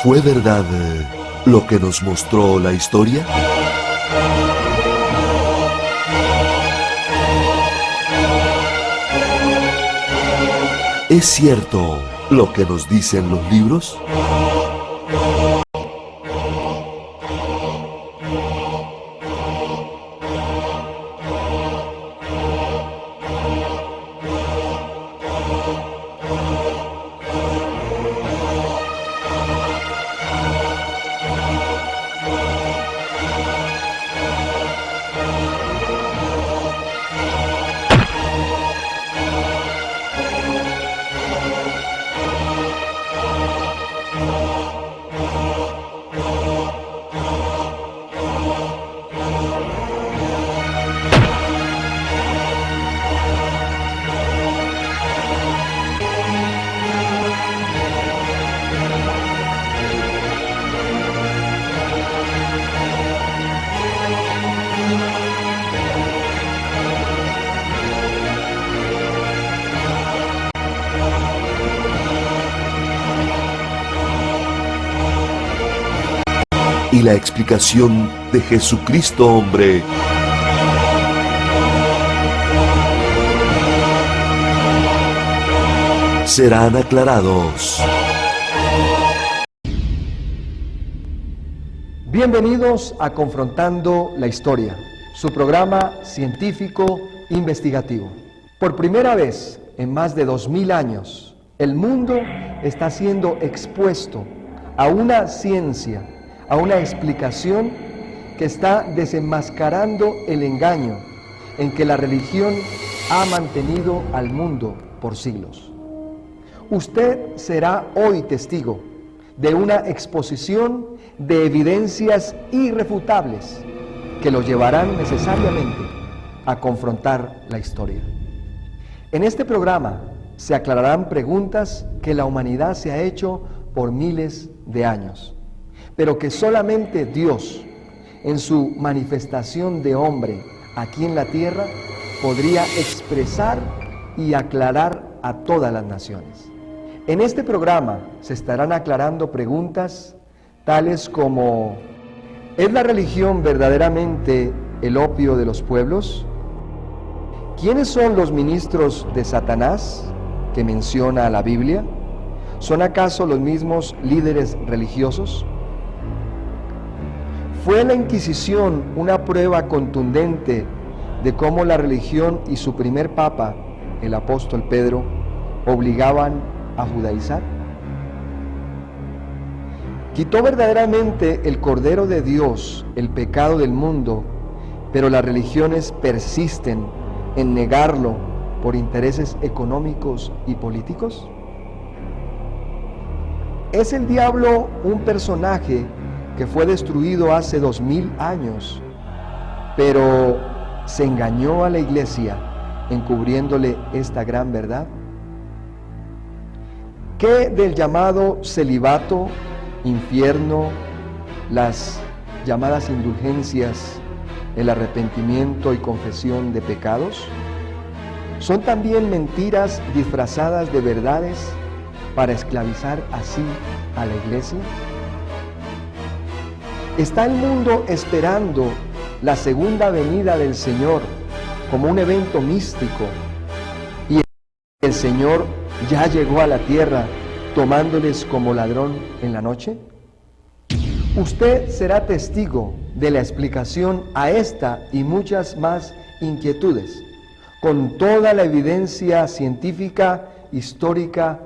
¿Fue verdad lo que nos mostró la historia? ¿Es cierto lo que nos dicen los libros? Y la explicación de Jesucristo hombre serán aclarados. Bienvenidos a Confrontando la Historia, su programa científico investigativo. Por primera vez en más de 2000 años, el mundo está siendo expuesto a una ciencia, a una explicación que está desenmascarando el engaño en que la religión ha mantenido al mundo por siglos. Usted será hoy testigo de una exposición de evidencias irrefutables que lo llevarán necesariamente a confrontar la historia. En este programa se aclararán preguntas que la humanidad se ha hecho por miles de años, pero que solamente Dios, en su manifestación de hombre aquí en la tierra, podría expresar y aclarar a todas las naciones. En este programa se estarán aclarando preguntas tales como: ¿es la religión verdaderamente el opio de los pueblos? ¿Quiénes son los ministros de Satanás que menciona la Biblia? ¿Son acaso los mismos líderes religiosos? ¿Fue la Inquisición una prueba contundente de cómo la religión y su primer papa, el apóstol Pedro, obligaban a judaizar? ¿Quitó verdaderamente el Cordero de Dios el pecado del mundo, pero las religiones persisten en negarlo por intereses económicos y políticos? ¿Es el diablo un personaje que fue destruido hace 2000 años, pero se engañó a la iglesia encubriéndole esta gran verdad? ¿Qué del llamado celibato, infierno, las llamadas indulgencias, el arrepentimiento y confesión de pecados? ¿Son también mentiras disfrazadas de verdades para esclavizar así a la iglesia? ¿Está el mundo esperando la segunda venida del Señor como un evento místico y el Señor ya llegó a la tierra tomándoles como ladrón en la noche? Usted será testigo de la explicación a esta y muchas más inquietudes, con toda la evidencia científica, histórica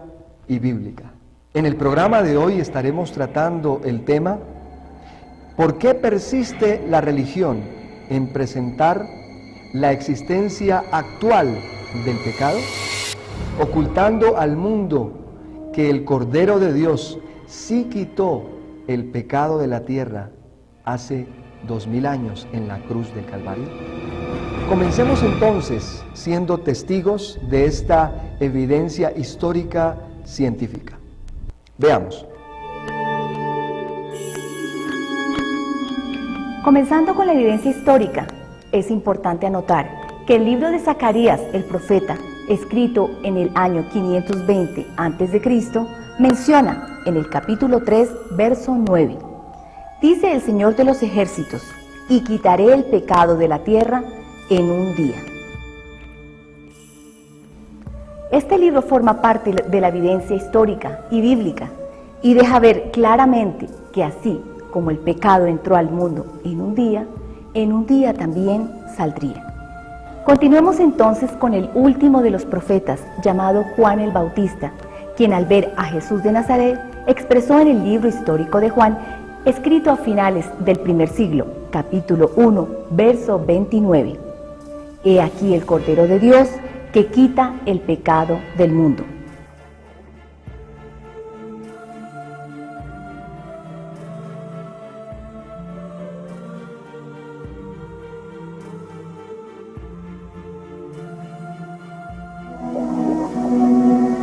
y bíblica. En el programa de hoy estaremos tratando el tema: ¿por qué persiste la religión en presentar la existencia actual del pecado, ocultando al mundo que el Cordero de Dios sí quitó el pecado de la tierra hace 2000 años en la cruz del Calvario? Comencemos entonces siendo testigos de esta evidencia histórica científica. Veamos. Comenzando con la evidencia histórica, es importante anotar que el libro de Zacarías, el profeta, escrito en el año 520 a.C., menciona en el capítulo 3, verso 9. Dice el Señor de los ejércitos, y quitaré el pecado de la tierra en un día. Este libro forma parte de la evidencia histórica y bíblica y deja ver claramente que así como el pecado entró al mundo en un día también saldría. Continuemos entonces con el último de los profetas, llamado Juan el Bautista, quien al ver a Jesús de Nazaret expresó en el libro histórico de Juan, escrito a finales del primer siglo, capítulo 1, verso 29. He aquí el Cordero de Dios que quita el pecado del mundo.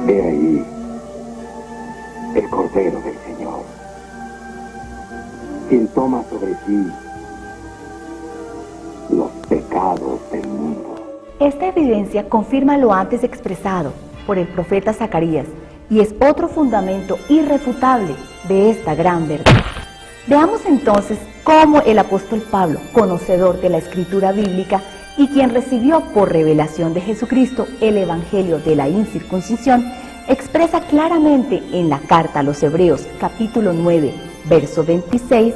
He ahí el Cordero del Señor, quien toma sobre sí los pecados del mundo. Esta evidencia confirma lo antes expresado por el profeta Zacarías y es otro fundamento irrefutable de esta gran verdad. Veamos entonces cómo el apóstol Pablo, conocedor de la escritura bíblica y quien recibió por revelación de Jesucristo el evangelio de la incircuncisión, expresa claramente en la carta a los Hebreos, capítulo 9, verso 26,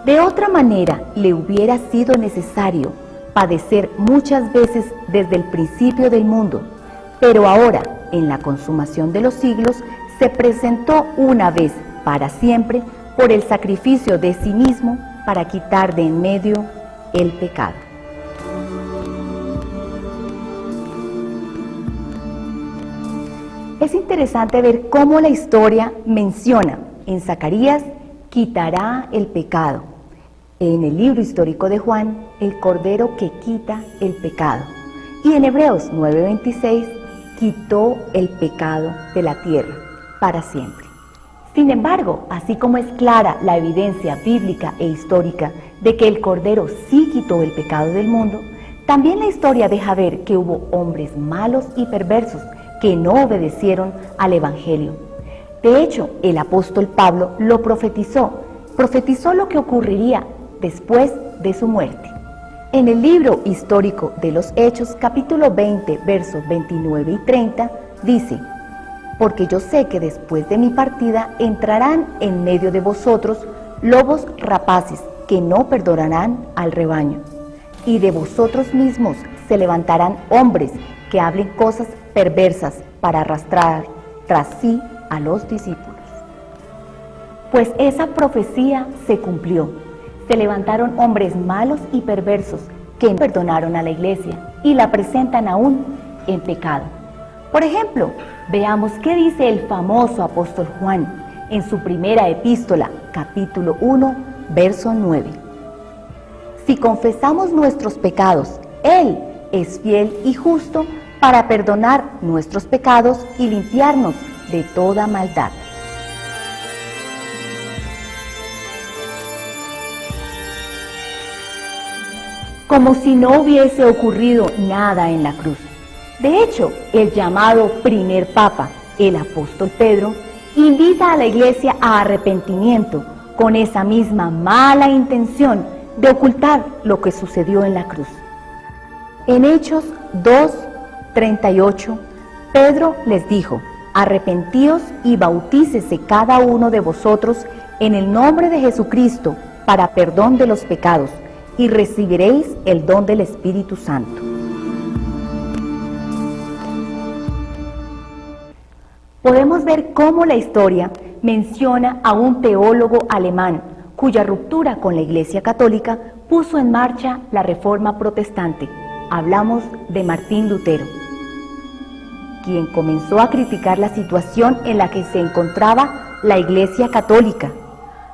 de otra manera le hubiera sido necesario padecer muchas veces desde el principio del mundo, pero ahora, en la consumación de los siglos, se presentó una vez para siempre por el sacrificio de sí mismo para quitar de en medio el pecado. Es interesante ver cómo la historia menciona en Zacarías, quitará el pecado. En el libro histórico de Juan, el Cordero que quita el pecado. Y en Hebreos 9:26, quitó el pecado de la tierra para siempre. Sin embargo, así como es clara la evidencia bíblica e histórica de que el Cordero sí quitó el pecado del mundo, también la historia deja ver que hubo hombres malos y perversos que no obedecieron al Evangelio. De hecho, el apóstol Pablo lo profetizó lo que ocurriría después de su muerte. En el libro histórico de los Hechos, capítulo 20, versos 29 y 30, dice: porque yo sé que después de mi partida entrarán en medio de vosotros lobos rapaces que no perdonarán al rebaño, y de vosotros mismos se levantarán hombres que hablen cosas perversas para arrastrar tras sí a los discípulos. Pues esa profecía se cumplió. Se levantaron hombres malos y perversos que no perdonaron a la iglesia y la presentan aún en pecado. Por ejemplo, veamos qué dice el famoso apóstol Juan en su primera epístola, capítulo 1, verso 9. Si confesamos nuestros pecados, Él es fiel y justo para perdonar nuestros pecados y limpiarnos de toda maldad. Como si no hubiese ocurrido nada en la cruz. De hecho, el llamado primer papa, el apóstol Pedro, invita a la iglesia a arrepentimiento con esa misma mala intención de ocultar lo que sucedió en la cruz. En Hechos 2:38, Pedro les dijo: arrepentíos y bautícese cada uno de vosotros en el nombre de Jesucristo para perdón de los pecados, y recibiréis el don del Espíritu Santo. Podemos ver cómo la historia menciona a un teólogo alemán cuya ruptura con la Iglesia Católica puso en marcha la Reforma Protestante. Hablamos de Martín Lutero, quien comenzó a criticar la situación en la que se encontraba la Iglesia Católica.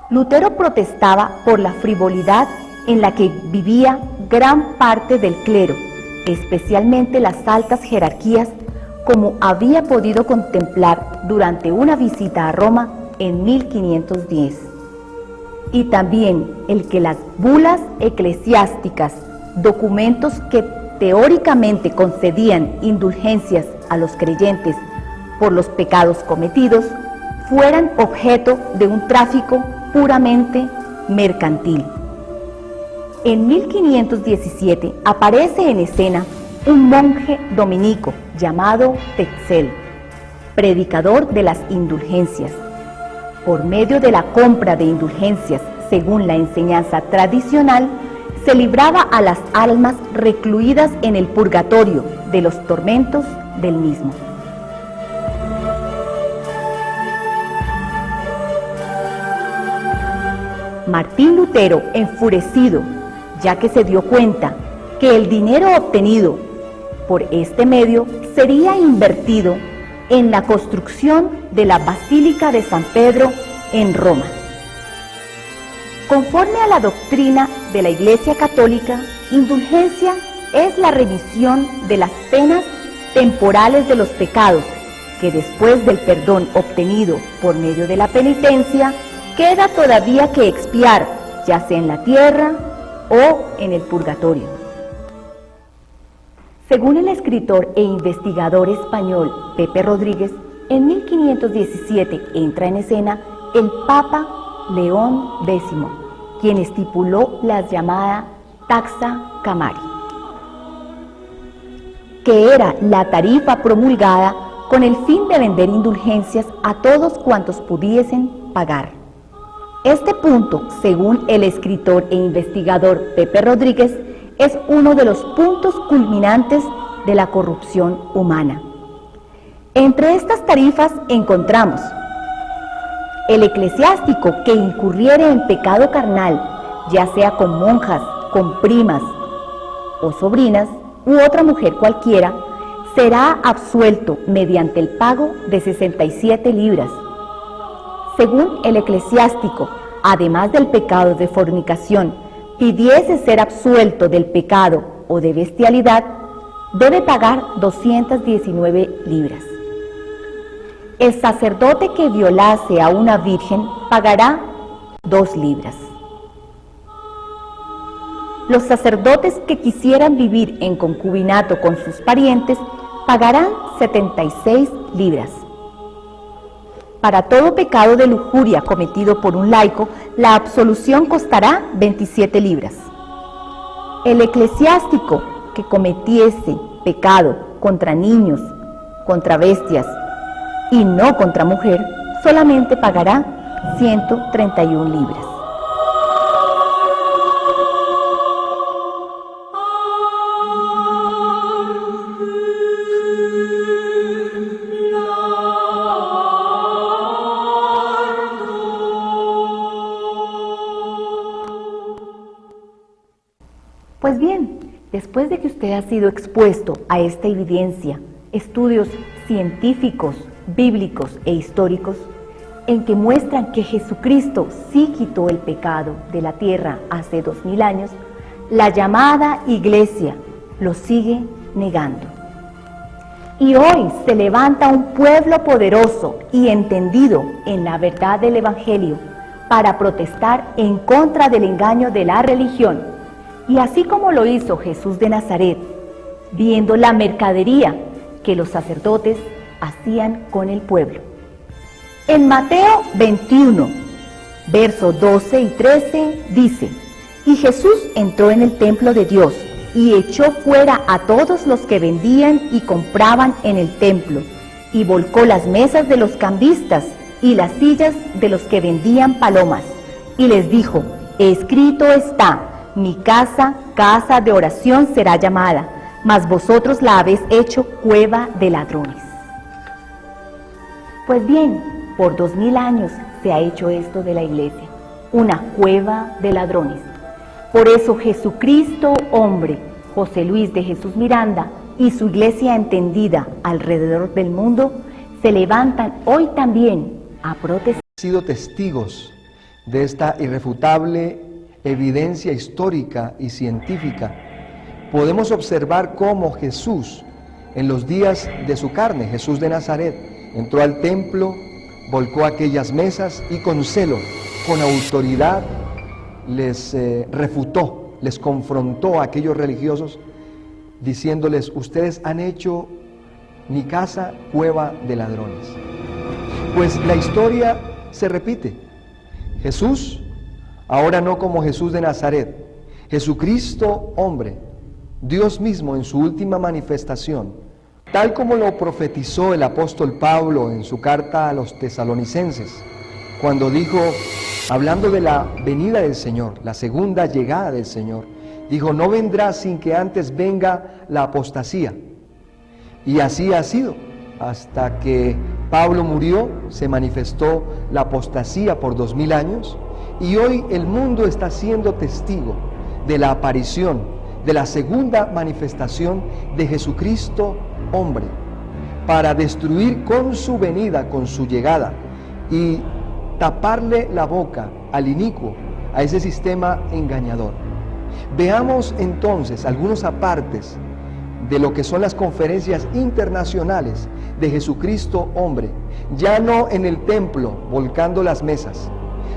Lutero protestaba por la frivolidad en la que vivía gran parte del clero, especialmente las altas jerarquías, como había podido contemplar durante una visita a Roma en 1510. Y también el que las bulas eclesiásticas, documentos que teóricamente concedían indulgencias a los creyentes por los pecados cometidos, fueran objeto de un tráfico puramente mercantil. En 1517 aparece en escena un monje dominico llamado Tetzel, predicador de las indulgencias. Por medio de la compra de indulgencias, según la enseñanza tradicional, se libraba a las almas recluidas en el purgatorio de los tormentos del mismo. Martín Lutero, enfurecido, ya que se dio cuenta que el dinero obtenido por este medio sería invertido en la construcción de la Basílica de San Pedro en Roma. Conforme a la doctrina de la Iglesia Católica, indulgencia es la remisión de las penas temporales de los pecados, que después del perdón obtenido por medio de la penitencia, queda todavía que expiar, ya sea en la tierra o en el purgatorio. Según el escritor e investigador español Pepe Rodríguez, en 1517 entra en escena el Papa León X, quien estipuló la llamada taxa Camari, que era la tarifa promulgada con el fin de vender indulgencias a todos cuantos pudiesen pagar. Este punto, según el escritor e investigador Pepe Rodríguez, es uno de los puntos culminantes de la corrupción humana. Entre estas tarifas encontramos el eclesiástico que incurriere en pecado carnal, ya sea con monjas, con primas o sobrinas u otra mujer cualquiera, será absuelto mediante el pago de 67 libras. Según el eclesiástico, además del pecado de fornicación, pidiese ser absuelto del pecado o de bestialidad, debe pagar 219 libras. El sacerdote que violase a una virgen pagará 2 libras. Los sacerdotes que quisieran vivir en concubinato con sus parientes pagarán 76 libras. Para todo pecado de lujuria cometido por un laico, la absolución costará 27 libras. El eclesiástico que cometiese pecado contra niños, contra bestias y no contra mujer, solamente pagará 131 libras. Pues bien, después de que usted ha sido expuesto a esta evidencia, estudios científicos, bíblicos e históricos, en que muestran que Jesucristo sí quitó el pecado de la tierra hace 2000 años, la llamada Iglesia lo sigue negando. Y hoy se levanta un pueblo poderoso y entendido en la verdad del Evangelio para protestar en contra del engaño de la religión. Y así como lo hizo Jesús de Nazaret, viendo la mercadería que los sacerdotes hacían con el pueblo. En Mateo 21, versos 12 y 13, dice: Y Jesús entró en el templo de Dios y echó fuera a todos los que vendían y compraban en el templo, y volcó las mesas de los cambistas y las sillas de los que vendían palomas, y les dijo: Escrito está, mi casa, casa de oración será llamada, mas vosotros la habéis hecho cueva de ladrones. Pues bien, por 2000 años se ha hecho esto de la iglesia, una cueva de ladrones. Por eso Jesucristo, hombre, José Luis de Jesús Miranda y su iglesia entendida alrededor del mundo, se levantan hoy también a protestar. Sido testigos de esta irrefutable evidencia histórica y científica. Podemos observar cómo Jesús, en los días de su carne, Jesús de Nazaret, entró al templo, volcó aquellas mesas y con celo, con autoridad, les refutó, les confrontó a aquellos religiosos, diciéndoles: ustedes han hecho mi casa cueva de ladrones. Pues la historia se repite. Jesús, ahora no como Jesús de Nazaret, Jesucristo hombre, Dios mismo en su última manifestación, tal como lo profetizó el apóstol Pablo en su carta a los tesalonicenses, cuando dijo, hablando de la venida del Señor, la segunda llegada del Señor, dijo, no vendrá sin que antes venga la apostasía. Y así ha sido. Hasta que Pablo murió, se manifestó la apostasía por 2000 años, y hoy el mundo está siendo testigo de la aparición, de la segunda manifestación de Jesucristo hombre, para destruir con su venida, con su llegada, y taparle la boca al inicuo, a ese sistema engañador. Veamos entonces algunos apartes de lo que son las conferencias internacionales de Jesucristo hombre, ya no en el templo volcando las mesas,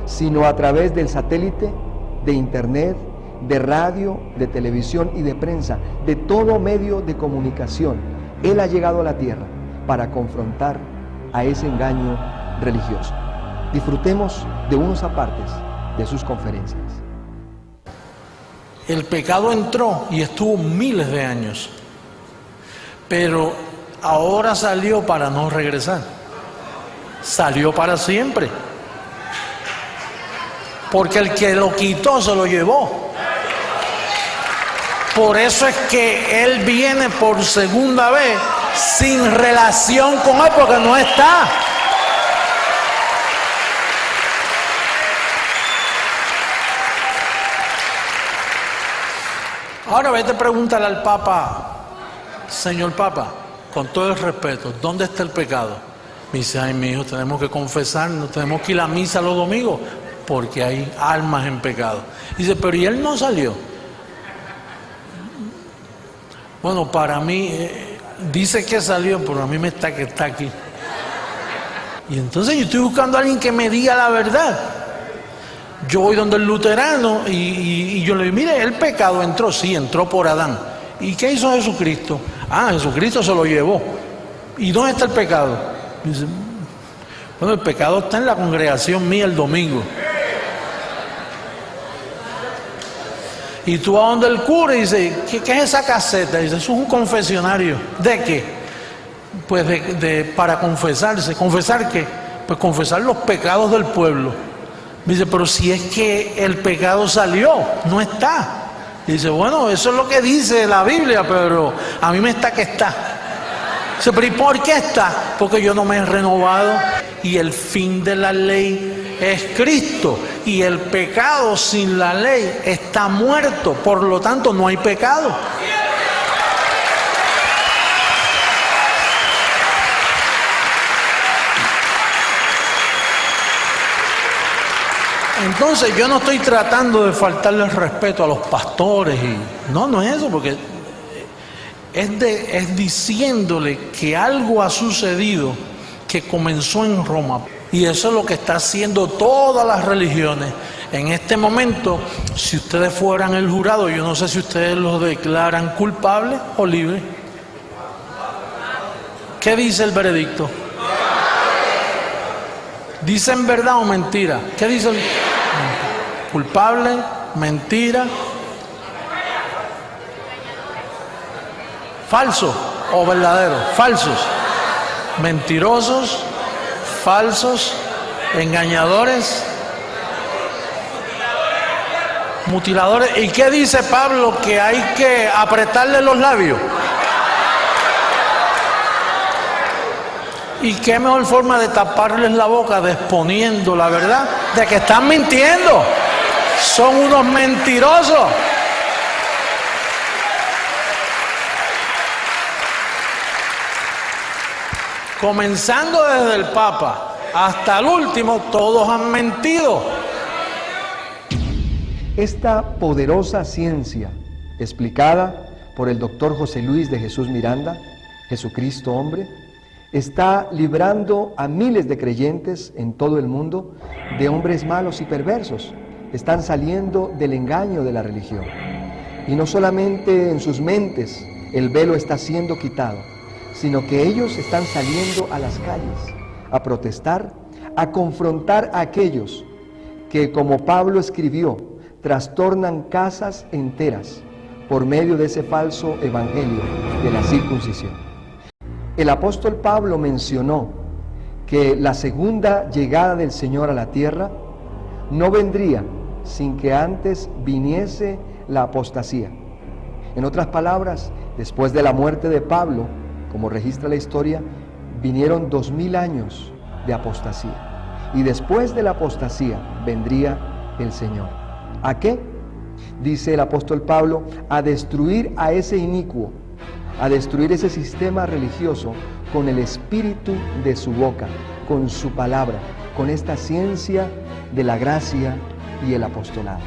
sino a través del satélite, de internet, de radio, de televisión y de prensa, de todo medio de comunicación. Él ha llegado a la tierra para confrontar a ese engaño religioso. Disfrutemos de unos apartes de sus conferencias. El pecado entró y estuvo miles de años, pero ahora salió para no regresar. Salió para siempre. Porque el que lo quitó se lo llevó. Por eso es que Él viene por segunda vez sin relación con Él, porque no está. Ahora vete a preguntarle al Papa, señor Papa, con todo el respeto, ¿dónde está el pecado? Me dice, ay, mi hijo, tenemos que confesarnos, tenemos que ir a misa los domingos, porque hay almas en pecado. Dice, pero ¿y él no salió? Bueno, para mí, dice que salió, pero a mí me está que está aquí. Y entonces yo estoy buscando a alguien que me diga la verdad. Yo voy donde el luterano y yo le digo, mire, el pecado entró, sí, entró por Adán. ¿Y qué hizo Jesucristo? Ah, Jesucristo se lo llevó. ¿Y dónde está el pecado? Dice, bueno, el pecado está en la congregación mía el domingo. Y tú vas donde el cura y dices, ¿qué es esa caseta? Dice, eso es un confesionario. ¿De qué? Pues para confesarse. ¿Confesar qué? Pues confesar los pecados del pueblo. Dice, pero si es que el pecado salió, no está. Dice, bueno, eso es lo que dice la Biblia, pero a mí me está que está. Dice, pero ¿y por qué está? Porque yo no me he renovado. Y el fin de la ley es Cristo. Y el pecado sin la ley está muerto. Por lo tanto, no hay pecado. Entonces yo no estoy tratando de faltarle el respeto a los pastores no es eso, porque es diciéndole que algo ha sucedido que comenzó en Roma, y eso es lo que está haciendo todas las religiones. En este momento, si ustedes fueran el jurado, yo no sé si ustedes los declaran culpable o libre. ¿Qué dice el veredicto? ¿Dicen verdad o mentira? ¿Qué dice el culpable, mentira, falso o verdadero? Falsos, mentirosos, falsos, engañadores, mutiladores. ¿Y qué dice Pablo? Que hay que apretarle los labios. ¿Y qué mejor forma de taparles la boca? De exponiendo la verdad de que están mintiendo. Son unos mentirosos. Comenzando desde el Papa hasta el último, todos han mentido. Esta poderosa ciencia, explicada por el doctor José Luis de Jesús Miranda, Jesucristo hombre, está librando a miles de creyentes en todo el mundo de hombres malos y perversos. Están saliendo del engaño de la religión. Y no solamente en sus mentes el velo está siendo quitado, sino que ellos están saliendo a las calles a protestar, a confrontar a aquellos que, como Pablo escribió, trastornan casas enteras por medio de ese falso evangelio de la circuncisión. El apóstol Pablo mencionó que la segunda llegada del Señor a la tierra no vendría sin que antes viniese la apostasía. En otras palabras, después de la muerte de Pablo, como registra la historia, vinieron 2000 años de apostasía. Y después de la apostasía vendría el Señor. ¿A qué? Dice el apóstol Pablo, a destruir a ese inicuo, a destruir ese sistema religioso con el espíritu de su boca, con su palabra, con esta ciencia de la gracia y el apostolado.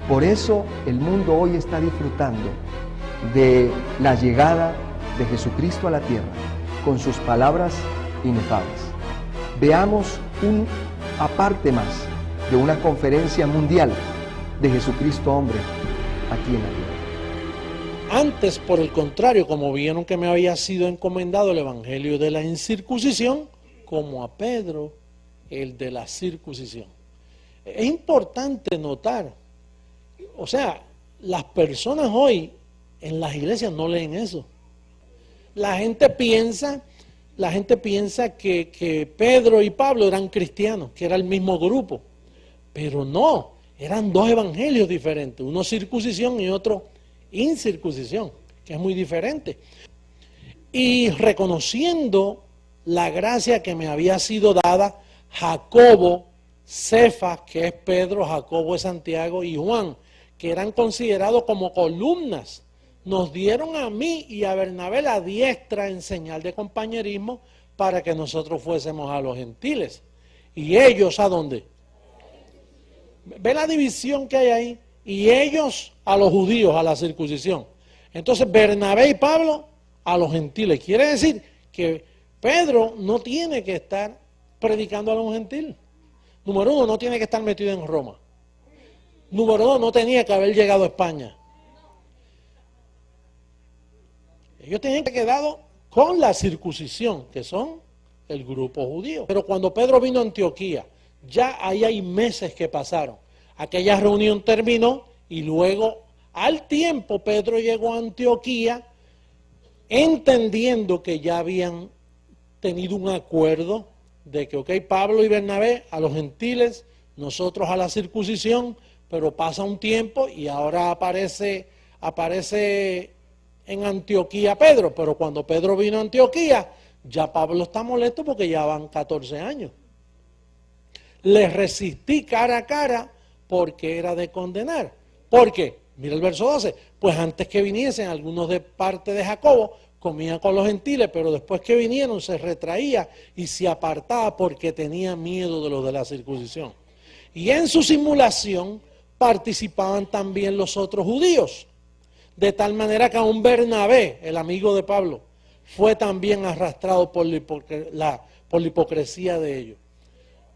Por eso el mundo hoy está disfrutando de la llegada de Jesucristo a la tierra, con sus palabras inefables. Veamos un aparte más de una conferencia mundial de Jesucristo hombre aquí en la tierra. Antes, por el contrario, como vieron que me había sido encomendado el evangelio de la incircuncisión, como a Pedro, el de la circuncisión. Es importante notar, o sea, las personas hoy en las iglesias no leen eso. La gente piensa que Pedro y Pablo eran cristianos, que era el mismo grupo, pero no, eran dos evangelios diferentes, uno circuncisión y otro incircuncisión, que es muy diferente. Y reconociendo la gracia que me había sido dada, Jacobo, Cefas, que es Pedro, Jacobo es Santiago, y Juan, que eran considerados como columnas, nos dieron a mí y a Bernabé la diestra en señal de compañerismo para que nosotros fuésemos a los gentiles. ¿Y ellos a dónde? ¿Ve la división que hay ahí? Y ellos a los judíos, a la circuncisión. Entonces Bernabé y Pablo a los gentiles. Quiere decir que Pedro no tiene que estar predicando a los gentiles. Número uno, no tiene que estar metido en Roma. Número dos, no tenía que haber llegado a España. Ellos tenían que quedar con la circuncisión, que son el grupo judío. Pero cuando Pedro vino a Antioquía, ya ahí hay meses que pasaron. Aquella reunión terminó y luego, al tiempo, Pedro llegó a Antioquía entendiendo que ya habían tenido un acuerdo de que, ok, Pablo y Bernabé a los gentiles, nosotros a la circuncisión, pero pasa un tiempo y ahora aparece en Antioquía Pedro, pero cuando Pedro vino a Antioquía, ya Pablo está molesto porque ya van 14 años. Les resistí cara a cara porque era de condenar. ¿Por qué? Mira el verso 12. Pues antes que viniesen algunos de parte de Jacobo, comían con los gentiles, pero después que vinieron se retraía y se apartaba porque tenía miedo de los de la circuncisión. Y en su simulación participaban también los otros judíos. De tal manera que aún Bernabé, el amigo de Pablo, fue también arrastrado por la hipocresía de ellos.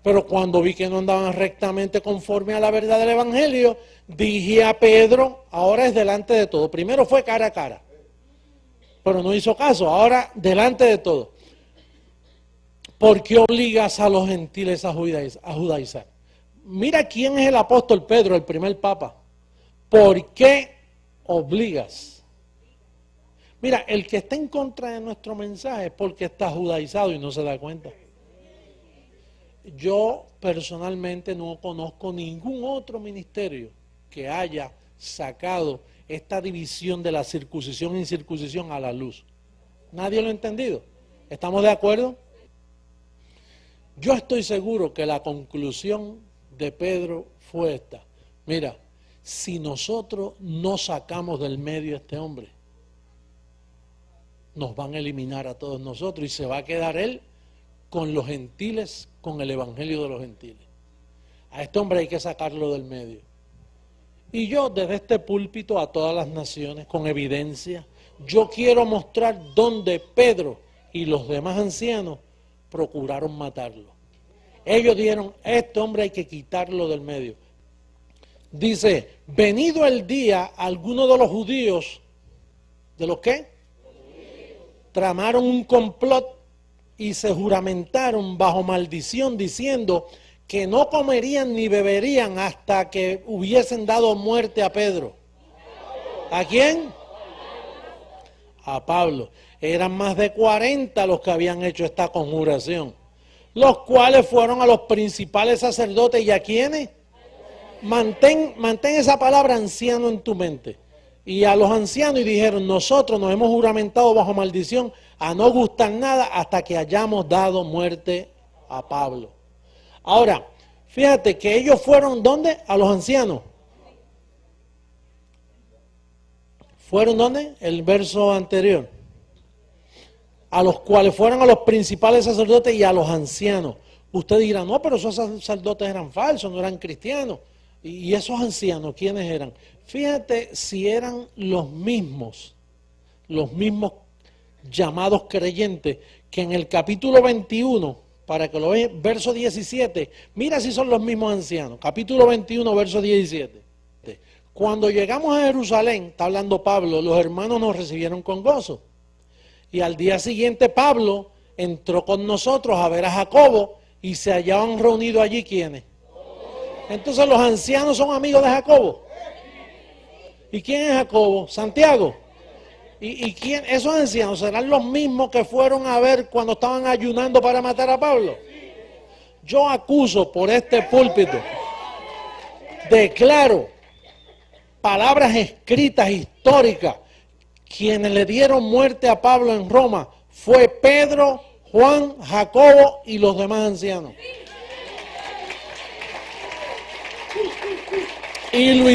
Pero cuando vi que no andaban rectamente conforme a la verdad del evangelio, dije a Pedro, ahora es delante de todo. Primero fue cara a cara, pero no hizo caso, ahora delante de todo. ¿Por qué obligas a los gentiles a judaizar? Mira quién es el apóstol Pedro, el primer papa. ¿Por qué obligas? Mira, el que está en contra de nuestro mensaje es porque está judaizado y no se da cuenta. Yo personalmente no conozco ningún otro ministerio que haya sacado esta división de la circuncisión e incircuncisión a la luz. Nadie lo ha entendido. ¿Estamos de acuerdo? Yo estoy seguro que la conclusión de Pedro fue esta. Mira, si nosotros no sacamos del medio a este hombre, nos van a eliminar a todos nosotros y se va a quedar él con los gentiles, con el evangelio de los gentiles. A este hombre hay que sacarlo del medio. Y yo desde este púlpito a todas las naciones, con evidencia, yo quiero mostrar dónde Pedro y los demás ancianos procuraron matarlo. Ellos dijeron, este hombre hay que quitarlo del medio. Dice, venido el día, algunos de los judíos, ¿de los qué? Tramaron un complot y se juramentaron bajo maldición diciendo que no comerían ni beberían hasta que hubiesen dado muerte a Pedro. ¿A quién? A Pablo. Eran más de 40 los que habían hecho esta conjuración, los cuales fueron a los principales sacerdotes. ¿Y a quiénes? Mantén esa palabra anciano en tu mente. Y a los ancianos, y dijeron: nosotros nos hemos juramentado bajo maldición a no gustar nada hasta que hayamos dado muerte a Pablo. Ahora, fíjate que ellos fueron, ¿dónde? A los ancianos. ¿Fueron dónde? El verso anterior. A los cuales fueron a los principales sacerdotes y a los ancianos. Usted dirá: no, pero esos sacerdotes eran falsos, no eran cristianos. ¿Y esos ancianos quiénes eran? Fíjate si eran los mismos llamados creyentes que en el capítulo 21, para que lo veas, verso 17, mira si son los mismos ancianos. Capítulo 21, verso 17. Cuando llegamos a Jerusalén, está hablando Pablo, los hermanos nos recibieron con gozo. Y al día siguiente Pablo entró con nosotros a ver a Jacobo y se hallaban reunidos allí ¿quiénes? Entonces los ancianos son amigos de Jacobo. ¿Y quién es Jacobo? Santiago. ¿Y quién? Esos ancianos serán los mismos que fueron a ver cuando estaban ayunando para matar a Pablo. Yo acuso por este púlpito, declaro palabras escritas históricas. Quienes le dieron muerte a Pablo en Roma fue Pedro, Juan, Jacobo y los demás ancianos. Y lo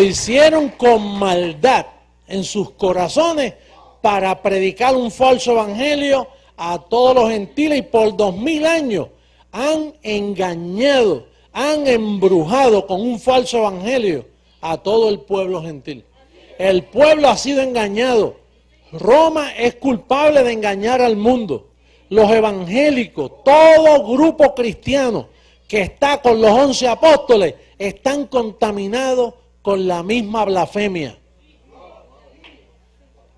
hicieron con maldad en sus corazones para predicar un falso evangelio a todos los gentiles, y por 2000 años han engañado, han embrujado con un falso evangelio a todo el pueblo gentil. El pueblo ha sido engañado. Roma es culpable de engañar al mundo. Los evangélicos, todo grupo cristiano que está con los 11 apóstoles, están contaminados con la misma blasfemia.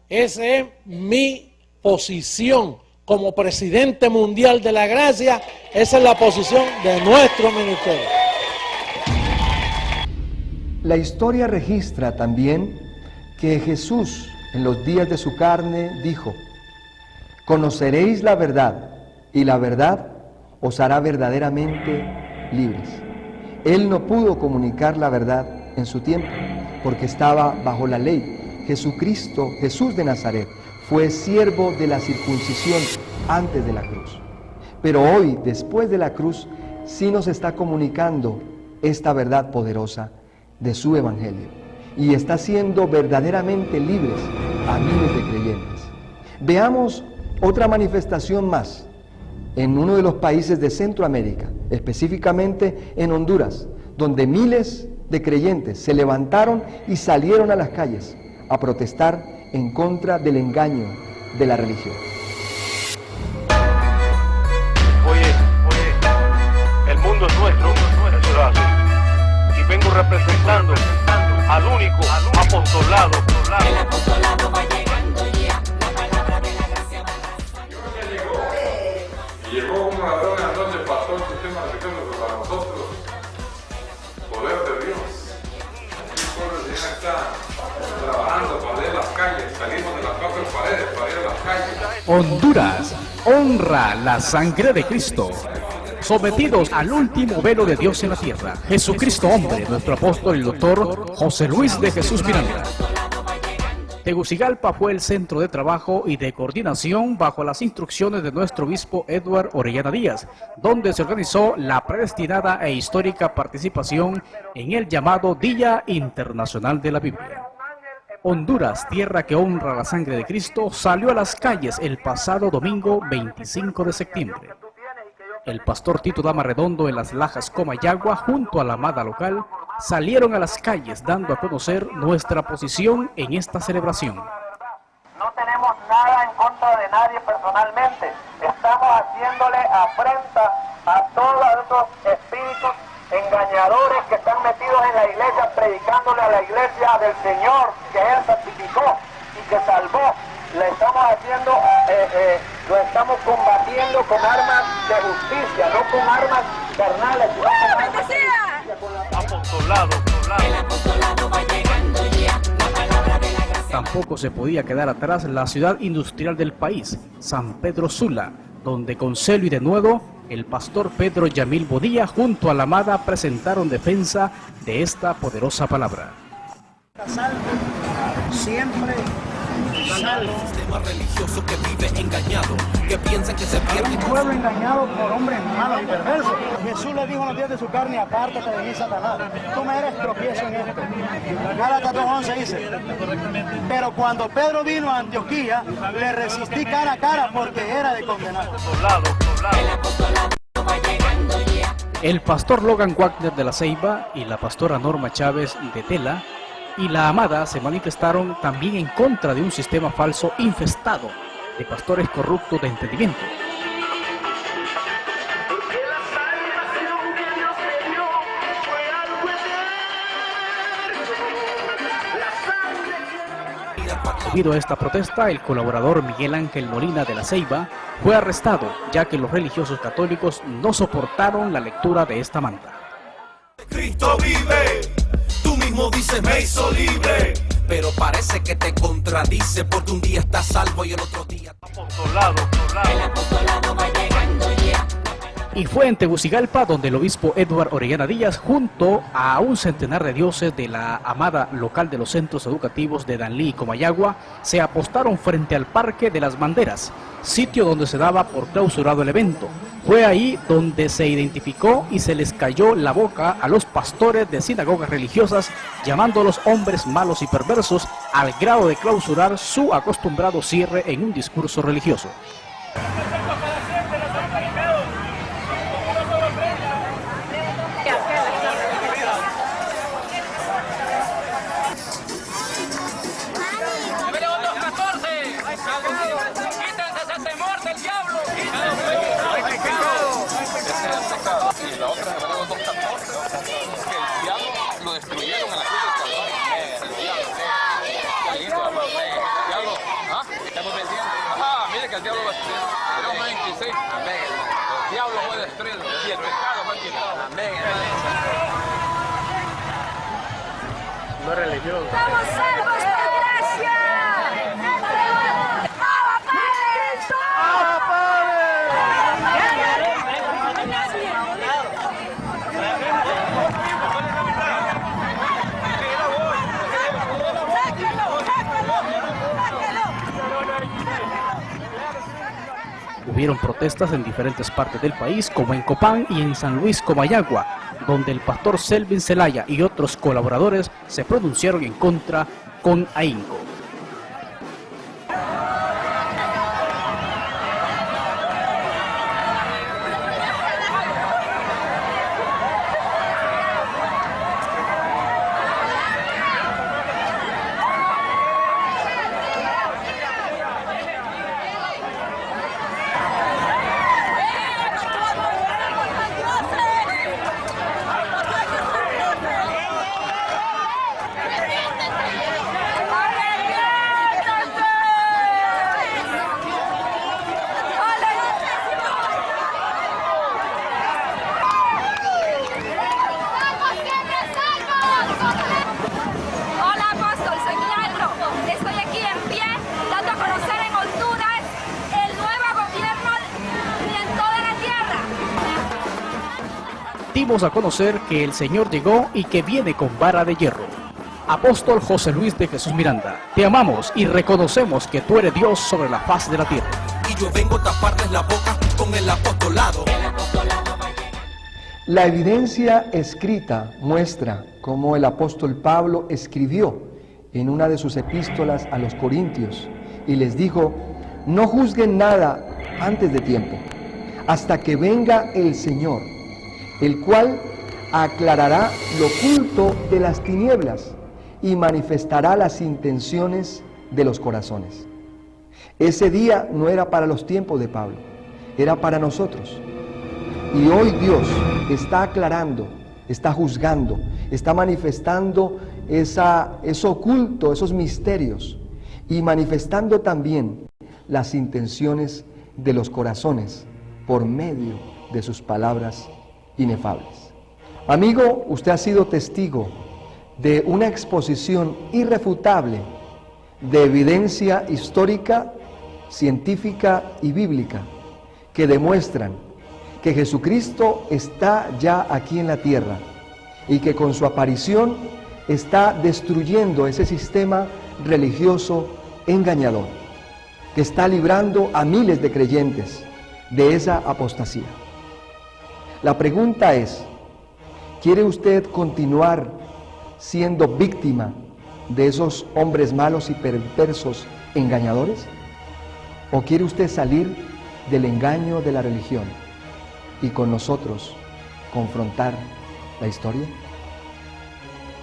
Esa es mi posición como presidente mundial de la gracia. Esa es la posición de nuestro ministerio. La historia registra también que Jesús, en los días de su carne, dijo: conoceréis la verdad, y la verdad os hará verdaderamente libres. Él no pudo comunicar la verdad en su tiempo, porque estaba bajo la ley. Jesucristo, Jesús de Nazaret, fue siervo de la circuncisión antes de la cruz. Pero hoy, después de la cruz, sí nos está comunicando esta verdad poderosa de su evangelio, y está haciendo verdaderamente libres a miles de creyentes. Veamos otra manifestación más en uno de los países de Centroamérica, específicamente en Honduras, donde miles de creyentes se levantaron y salieron a las calles a protestar en contra del engaño de la religión. Oye, el mundo es nuestro, eso es así. Y vengo representando al único apostolado. El apostolado va llegando ya, la palabra de la gracia va. Yo creo que llegó un ladrón y entonces pasó el sistema religioso, pero para nosotros, poder de Dios. Aquí el pueblo de Dios está trabajando para ir a las calles, salimos de las propias paredes para ir a las calles. Honduras honra la sangre de Cristo. Sometidos al último velo de Dios en la tierra, Jesucristo hombre, nuestro apóstol y doctor José Luis de Jesús Miranda. Tegucigalpa fue el centro de trabajo y de coordinación bajo las instrucciones de nuestro obispo Edward Orellana Díaz, donde se organizó la predestinada e histórica participación en el llamado Día Internacional de la Biblia. Honduras, tierra que honra la sangre de Cristo, salió a las calles el pasado domingo 25 de septiembre. El pastor Tito Dama Redondo en las Lajas Comayagua, junto a la amada local, salieron a las calles dando a conocer nuestra posición en esta celebración. No tenemos nada en contra de nadie personalmente. Estamos haciéndole afrenta a todos esos espíritus engañadores que están metidos en la iglesia, predicándole a la iglesia del Señor que Él santificó y que salvó. Le estamos haciendo lo estamos combatiendo con armas de justicia, no con armas carnales, sino con armas de justicia, con la... Apostolado. El apostolado va llegando ya, la palabra de la gracia. Tampoco se podía quedar atrás la ciudad industrial del país, San Pedro Sula, donde con celo y denuedo el pastor Pedro Yamil Bodía junto a la amada presentaron defensa de esta poderosa palabra. Siempre salvo. Un sistema religioso que vive engañado, que piensa que se pierde. Un pueblo engañado por hombres malos y perversos. Jesús le dijo a los días de su carne, apártate de mí, Satanás. Tú me eres tropiezo en esto. Gálatas 2:11 dice, pero cuando Pedro vino a Antioquía, le resistí cara a cara porque era de condenar. El apostolado va llegando ya. El pastor Logan Wagner de la Ceiba y la pastora Norma Chávez de Tela y la amada se manifestaron también en contra de un sistema falso infestado de pastores corruptos de entendimiento. Debido a esta protesta, el colaborador Miguel Ángel Molina de la Ceiba fue arrestado, ya que los religiosos católicos no soportaron la lectura de esta manta. Cristo vive, tú mismo dices me hizo libre, pero parece que te contradice porque un día estás salvo y el otro día... El apostolado va llegando ya. Y fue en Tegucigalpa donde el obispo Edward Orellana Díaz, junto a un centenar de dioses de la amada local de los centros educativos de Danlí y Comayagua, se apostaron frente al Parque de las Banderas, sitio donde se daba por clausurado el evento. Fue ahí donde se identificó y se les cayó la boca a los pastores de sinagogas religiosas, llamándolos hombres malos y perversos, al grado de clausurar su acostumbrado cierre en un discurso religioso. No es religioso. ¡Estamos salvos por gracia! ¡Abba, Padre! Hubieron protestas en diferentes partes del país, como en Copán y en San Luis, Comayagua, donde el pastor Selvin Zelaya y otros colaboradores se pronunciaron en contra con ahínco. Dimos a conocer que el Señor llegó y que viene con vara de hierro. Apóstol José Luis de Jesús Miranda, te amamos y reconocemos que tú eres Dios sobre la faz de la tierra. Y yo vengo a taparles la boca con el apostolado. La evidencia escrita muestra cómo el apóstol Pablo escribió en una de sus epístolas a los Corintios y les dijo: no juzguen nada antes de tiempo, hasta que venga el Señor, el cual aclarará lo oculto de las tinieblas y manifestará las intenciones de los corazones. Ese día no era para los tiempos de Pablo, era para nosotros. Y hoy Dios está aclarando, está juzgando, está manifestando eso oculto, esos misterios, y manifestando también las intenciones de los corazones por medio de sus palabras inefables. Amigo, usted ha sido testigo de una exposición irrefutable de evidencia histórica, científica y bíblica que demuestran que Jesucristo está ya aquí en la tierra y que con su aparición está destruyendo ese sistema religioso engañador, que está librando a miles de creyentes de esa apostasía. La pregunta es, ¿quiere usted continuar siendo víctima de esos hombres malos y perversos engañadores? ¿O quiere usted salir del engaño de la religión y con nosotros confrontar la historia?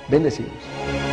Bendecidos.